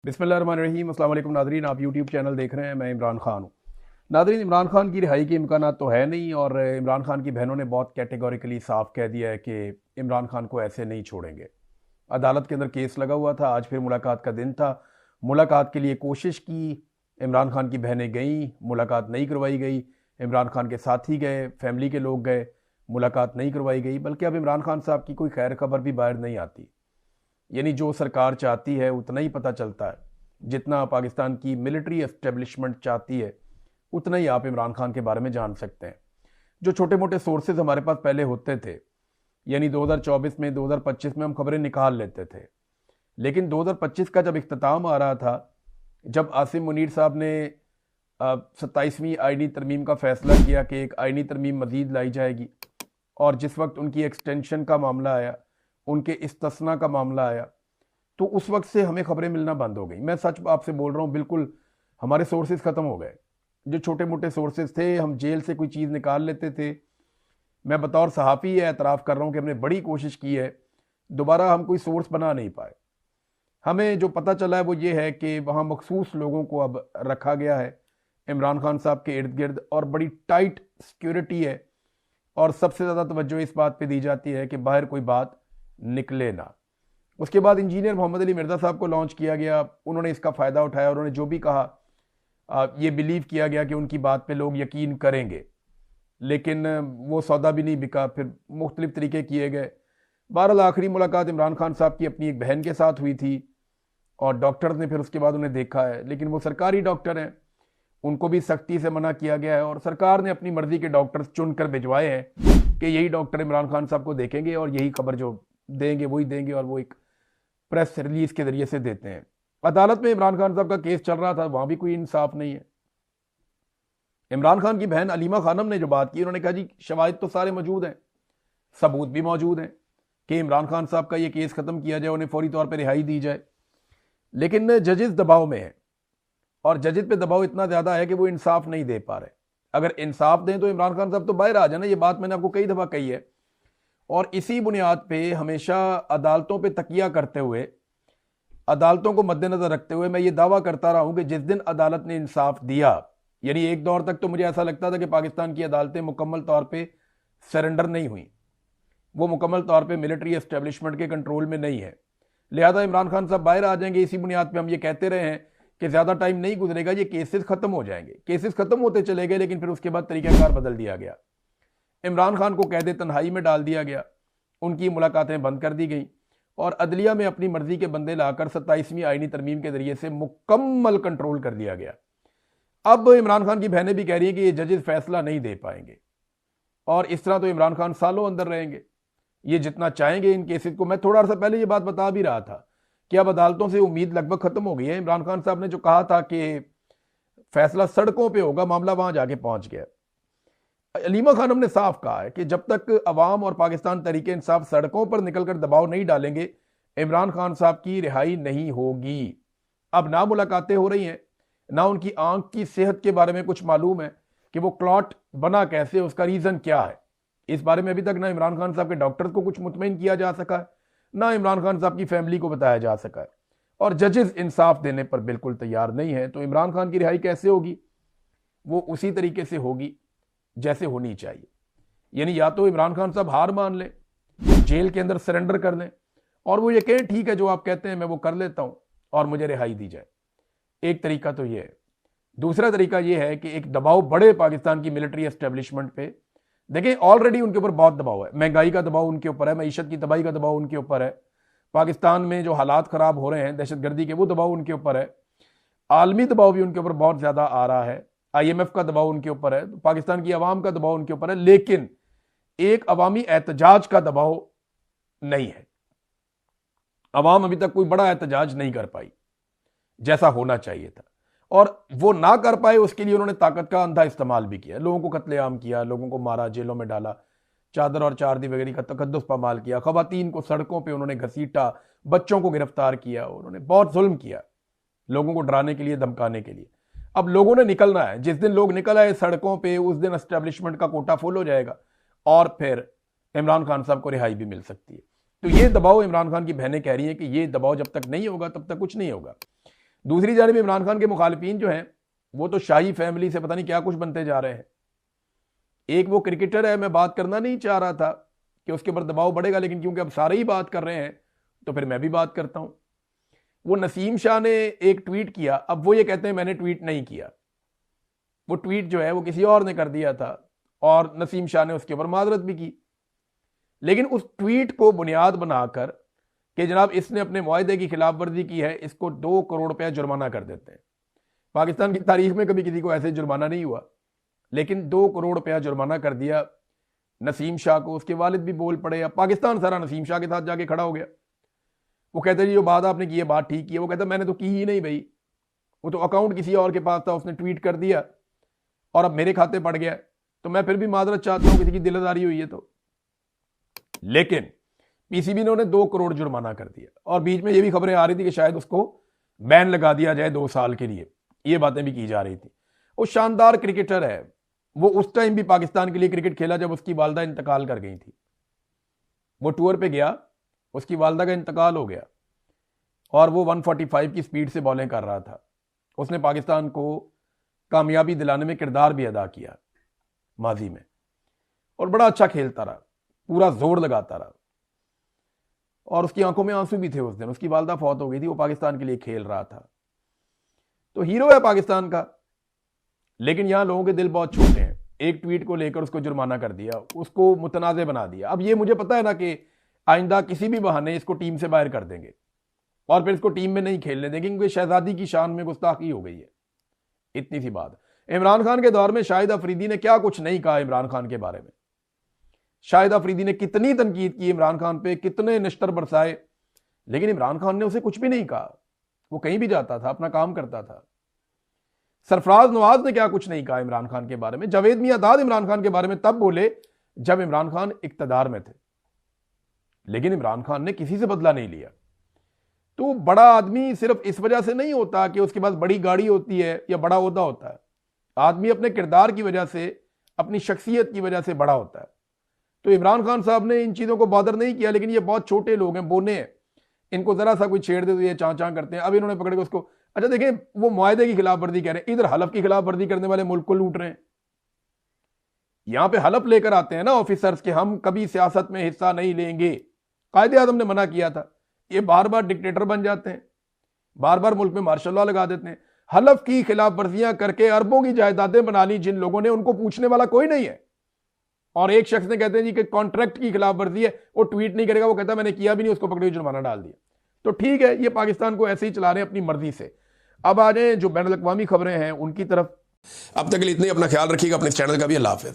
बिस्मिल्लाहिर्रहमानिर्रहीम। अस्सलाम वालेकुम नादरीन, आप यूट्यूब चैनल देख रहे हैं। मैं इमरान खान हूँ। नादरीन, इमरान खान की रिहाई के इम्कानात तो है नहीं और इमरान खान की बहनों ने बहुत कैटेगोरिकली साफ कह दिया है कि इमरान खान को ऐसे नहीं छोड़ेंगे। अदालत के अंदर केस लगा हुआ था, आज फिर मुलाकात का दिन था। मुलाकात के लिए कोशिश की, इमरान खान की बहनें गईं, मुलाकात नहीं करवाई गई। इमरान खान के साथी गए, फैमिली के लोग गए, मुलाकात नहीं करवाई गई। बल्कि अब इमरान खान साहब की कोई खैर खबर भी बाहर नहीं आती। यानी जो सरकार चाहती है उतना ही पता चलता है, जितना पाकिस्तान की मिलिट्री एस्टेब्लिशमेंट चाहती है उतना ही आप इमरान खान के बारे में जान सकते हैं। जो छोटे मोटे सोर्सेज हमारे पास पहले होते थे, यानी 2024 में 2025 में हम खबरें निकाल लेते थे, लेकिन 2025 का जब इख्तिताम आ रहा था, जब आसिम मुनीर साहब ने 27वीं आईनी तरमीम का फैसला किया कि एक आईनी तरमीम मजीद लाई जाएगी, और जिस वक्त उनकी एक्सटेंशन का मामला आया, उनके इस्तिस्ना का मामला आया, तो उस वक्त से हमें खबरें मिलना बंद हो गई। मैं सच आपसे बोल रहा हूँ, बिल्कुल हमारे सोर्सेज ख़त्म हो गए। जो छोटे मोटे सोर्सेज थे, हम जेल से कोई चीज़ निकाल लेते थे। मैं बतौर सहाफ़ी एतराफ़ कर रहा हूँ कि हमने बड़ी कोशिश की है, दोबारा हम कोई सोर्स बना नहीं पाए। हमें जो पता चला है वो ये है कि वहाँ मखसूस लोगों को अब रखा गया है इमरान खान साहब के इर्द गिर्द, और बड़ी टाइट सिक्योरिटी है, और सबसे ज़्यादा तवज्जो इस बात पे दी जाती है कि बाहर कोई बात निकले ना। उसके बाद इंजीनियर मोहम्मद अली मिर्ज़ा साहब को लॉन्च किया गया, उन्होंने इसका फ़ायदा उठाया, उन्होंने जो भी कहा ये बिलीव किया गया कि उनकी बात पे लोग यकीन करेंगे, लेकिन वो सौदा भी नहीं बिका। फिर मुख्तलिफ तरीके किए गए। बहरहाल आखिरी मुलाकात इमरान खान साहब की अपनी एक बहन के साथ हुई थी, और डॉक्टर ने फिर उसके बाद उन्हें देखा है, लेकिन वो सरकारी डॉक्टर हैं, उनको भी सख्ती से मना किया गया है, और सरकार ने अपनी मर्जी के डॉक्टर चुनकर भिजवाए हैं कि यही डॉक्टर इमरान खान साहब को देखेंगे और यही खबर जो देंगे वही देंगे, और वो एक प्रेस रिलीज के जरिए से देते हैं। अदालत में इमरान खान साहब का केस चल रहा था, वहां भी कोई इंसाफ नहीं है। इमरान खान की बहन अलीमा खानम ने जो बात की, उन्होंने कहा जी शवाहिद तो सारे मौजूद हैं, सबूत भी मौजूद हैं कि इमरान खान साहब का ये केस खत्म किया जाए, उन्हें फौरी तौर पर रिहाई दी जाए, लेकिन जजेस दबाव में है, और जजेस पे दबाव इतना ज्यादा है कि वो इंसाफ नहीं दे पा रहे। अगर इंसाफ दें तो इमरान खान साहब तो बाहर आ जाए ना, ये बात मैंने आपको कई दफा कही है। और इसी बुनियाद पे हमेशा अदालतों पे तकिया करते हुए, अदालतों को मद्देनजर रखते हुए मैं ये दावा करता रहा हूं कि जिस दिन अदालत ने इंसाफ दिया, यानी एक दौर तक तो मुझे ऐसा लगता था कि पाकिस्तान की अदालतें मुकम्मल तौर पे सरेंडर नहीं हुई, वो मुकम्मल तौर पे मिलिट्री एस्टेब्लिशमेंट के कंट्रोल में नहीं है, लिहाजा इमरान खान साहब बाहर आ जाएंगे। इसी बुनियाद पे हम ये कहते रहे हैं कि ज्यादा टाइम नहीं गुजरेगा, ये केसेस खत्म हो जाएंगे। केसेस खत्म होते चले गए, लेकिन फिर उसके बाद तरीकाकार बदल दिया गया। इमरान खान को कैद तन्हाई में डाल दिया गया, उनकी मुलाकातें बंद कर दी गई, और अदलिया में अपनी मर्जी के बंदे लाकर 27वीं आईनी तरमीम के जरिए से मुकम्मल कंट्रोल कर दिया गया। अब इमरान खान की बहनें भी कह रही हैं कि ये जजेस फैसला नहीं दे पाएंगे, और इस तरह तो इमरान खान सालों अंदर रहेंगे, ये जितना चाहेंगे इन केसेस को। मैं थोड़ा सा पहले ये बात बता भी रहा था कि अब अदालतों से उम्मीद लगभग खत्म हो गई है। इमरान खान साहब ने जो कहा था कि फैसला सड़कों पे होगा, मामला वहां जाके पहुंच गया। अलीमा खानम ने साफ कहा है कि जब तक अवाम और पाकिस्तान तरीके इंसाफ सड़कों पर निकलकर दबाव नहीं डालेंगे, इमरान खान साहब की रिहाई नहीं होगी। अब ना मुलाकातें हो रही हैं, ना उनकी आंख की सेहत के बारे में कुछ मालूम है कि वो क्लॉट बना कैसे, उसका रीजन क्या है। इस बारे में अभी तक ना इमरान खान साहब के डॉक्टर्स को कुछ मुतमईन किया जा सका है, ना इमरान खान साहब की फैमिली को बताया जा सका है, और जजेस इंसाफ देने पर बिल्कुल तैयार नहीं है। तो इमरान खान की रिहाई कैसे होगी? वो उसी तरीके से होगी जैसे होनी चाहिए। यानी या तो इमरान खान साहब हार मान लें, जेल के अंदर सरेंडर कर लें, और वो ये कहें ठीक है जो आप कहते हैं मैं वो कर लेता हूं और मुझे रिहाई दी जाए। एक तरीका तो ये है। दूसरा तरीका ये है कि एक दबाव बढ़े पाकिस्तान की मिलिट्री एस्टेब्लिशमेंट पे। देखें ऑलरेडी उनके ऊपर बहुत दबाव है, महंगाई का दबाव उनके ऊपर है, मईशत की तबाही का दबाव उनके ऊपर है, पाकिस्तान में जो हालात खराब हो रहे हैं दहशतगर्दी के, वो दबाव उनके ऊपर है, आलमी दबाव भी उनके ऊपर बहुत ज्यादा आ रहा है, IMF का दबाव उनके ऊपर है, पाकिस्तान की आवाम का दबाव उनके ऊपर है, लेकिन एक अवामी एहतजाज का दबाव नहीं है। अवाम अभी तक कोई बड़ा एहतजाज नहीं कर पाई जैसा होना चाहिए था, और वो ना कर पाए उसके लिए उन्होंने ताकत का अंधा इस्तेमाल भी किया। लोगों को कत्लेआम किया, लोगों को मारा, जेलों में डाला, चादर और चार दीवारी का तकद्दुस पामाल किया, खवातीन को सड़कों पे उन्होंने घसीटा, बच्चों को गिरफ्तार किया, उन्होंने बहुत जुल्म किया लोगों को डराने के लिए, धमकाने के लिए। अब लोगों ने निकलना है, जिस दिन लोग निकल आए सड़कों पे उस दिन एस्टेब्लिशमेंट का कोटा फुल हो जाएगा, और फिर इमरान खान साहब को रिहाई भी मिल सकती है। तो ये दबाव इमरान खान की बहनें कह रही हैं कि ये दबाव जब तक नहीं होगा तब तक कुछ नहीं होगा। दूसरी जानिब इमरान खान के मुखालिफिन जो हैं वो तो शाही फैमिली से पता नहीं क्या कुछ बनते जा रहे हैं। एक वो क्रिकेटर है, मैं बात करना नहीं चाह रहा था कि उसके ऊपर दबाव बढ़ेगा, लेकिन क्योंकि अब सारे ही बात कर रहे हैं तो फिर मैं भी बात करता हूं। वो नसीम शाह ने एक ट्वीट किया, अब वो ये कहते हैं मैंने ट्वीट नहीं किया। वो ट्वीट जो है वो किसी और ने कर दिया था और नसीम शाह ने उसके ऊपर माजरत भी की, लेकिन उस ट्वीट को बुनियाद बनाकर कि जनाब इसने अपने मुआहदे की खिलाफ वर्जी की है, इसको 2 करोड़ रुपया जुर्माना कर देते हैं। पाकिस्तान की तारीख में कभी किसी को ऐसे जुर्माना नहीं हुआ, लेकिन 2 करोड़ रुपया जुर्माना कर दिया नसीम शाह को। उसके वालिद भी बोल पड़े, अब पाकिस्तान सारा नसीम शाह के साथ जाके खड़ा हो गया। वो कहते जी जो बात आपने की है बात ठीक है। वो कहता मैंने तो की ही नहीं भाई, वो तो अकाउंट किसी और के पास था, उसने ट्वीट कर दिया और अब मेरे खाते पड़ गया, तो मैं फिर भी माजरत चाहता हूं किसी की दिलदारी हुई है तो। लेकिन पीसीबी ने उन्हें 2 करोड़ जुर्माना कर दिया और बीच में ये भी खबरें आ रही थी कि शायद उसको बैन लगा दिया जाए 2 साल के लिए, ये बातें भी की जा रही थी। वो शानदार क्रिकेटर है, वो उस टाइम भी पाकिस्तान के लिए क्रिकेट खेला जब उसकी वालदा इंतकाल कर गई थी। वो टूर पे गया, उसकी वालदा का इंतकाल हो गया और वो 145 की स्पीड से बॉलिंग कर रहा था। उसने पाकिस्तान को कामयाबी दिलाने में किरदार भी अदा किया माजी में और बड़ा अच्छा खेलता रहा, पूरा जोर लगाता रहा और उसकी आंखों में आंसू भी थे उस दिन। उसकी वालदा फौत हो गई थी, वो पाकिस्तान के लिए खेल रहा था। तो हीरो है पाकिस्तान का, लेकिन यहां लोगों के दिल बहुत छोटे हैं। एक ट्वीट को लेकर उसको जुर्माना कर दिया, उसको मुतनाज़े बना दिया। अब ये मुझे पता है ना कि आइंदा किसी भी बहाने इसको टीम से बाहर कर देंगे और फिर इसको टीम में नहीं खेलने देंगे, क्योंकि शहजादी की शान में गुस्ताखी हो गई है। इतनी सी बात। इमरान खान के दौर में शाहिद अफरीदी ने क्या कुछ नहीं कहा इमरान खान के बारे में। शाहिद अफरीदी ने कितनी तनकीद की इमरान खान पे, कितने निश्तर बरसाए, लेकिन इमरान खान ने उसे कुछ भी नहीं कहा। वो कहीं भी जाता था, अपना काम करता था। सरफराज नवाज ने क्या कुछ नहीं कहा इमरान खान के बारे में। जावेद मियां दाद इमरान खान के बारे में तब बोले जब इमरान खान इक्तदार में थे, लेकिन इमरान खान ने किसी से बदला नहीं लिया। तो बड़ा आदमी सिर्फ इस वजह से नहीं होता कि उसके पास बड़ी गाड़ी होती है या बड़ा ओहदा होता है। आदमी अपने किरदार की वजह से, अपनी शख्सियत की वजह से बड़ा होता है। तो इमरान खान साहब ने इन चीज़ों को बॉदर नहीं किया, लेकिन ये बहुत छोटे लोग हैं, बोने हैं, इनको ज़रा सा कोई छेड़ दे तो ये चाँ चाँ करते हैं। अब इन्होंने पकड़ के उसको, अच्छा देखें, वो मुआहदे की खिलाफ वर्जी कह रहे हैं, इधर हलफ की खिलाफ वर्जी करने वाले मुल्क को लूट रहे हैं। यहां पे हलफ लेकर आते हैं ना ऑफिसर्स के, हम कभी सियासत में हिस्सा नहीं लेंगे, कायदे आज़म ने मना किया था। ये बार बार डिक्टेटर बन जाते हैं, बार बार मुल्क में मार्शल लॉ लगा देते हैं। हलफ की खिलाफ वर्जियां करके अरबों की जायदादें बना ली जिन लोगों ने, उनको पूछने वाला कोई नहीं है। और एक शख्स ने कहते हैं जी कि कॉन्ट्रैक्ट की खिलाफ वर्जी है, वो ट्वीट नहीं करेगा, वो कहता है मैंने किया भी नहीं, उसको पकड़े जुर्माना डाल दिया। तो ठीक है, ये पाकिस्तान को ऐसे ही चला रहे हैं अपनी मर्जी से। अब आ जाए जो बैनुल अक़वामी खबरें हैं उनकी तरफ। अब तक के लिए इतने, अपना ख्याल रखिएगा, अपने चैनल का भी। अल्लाह हाफ़िज़।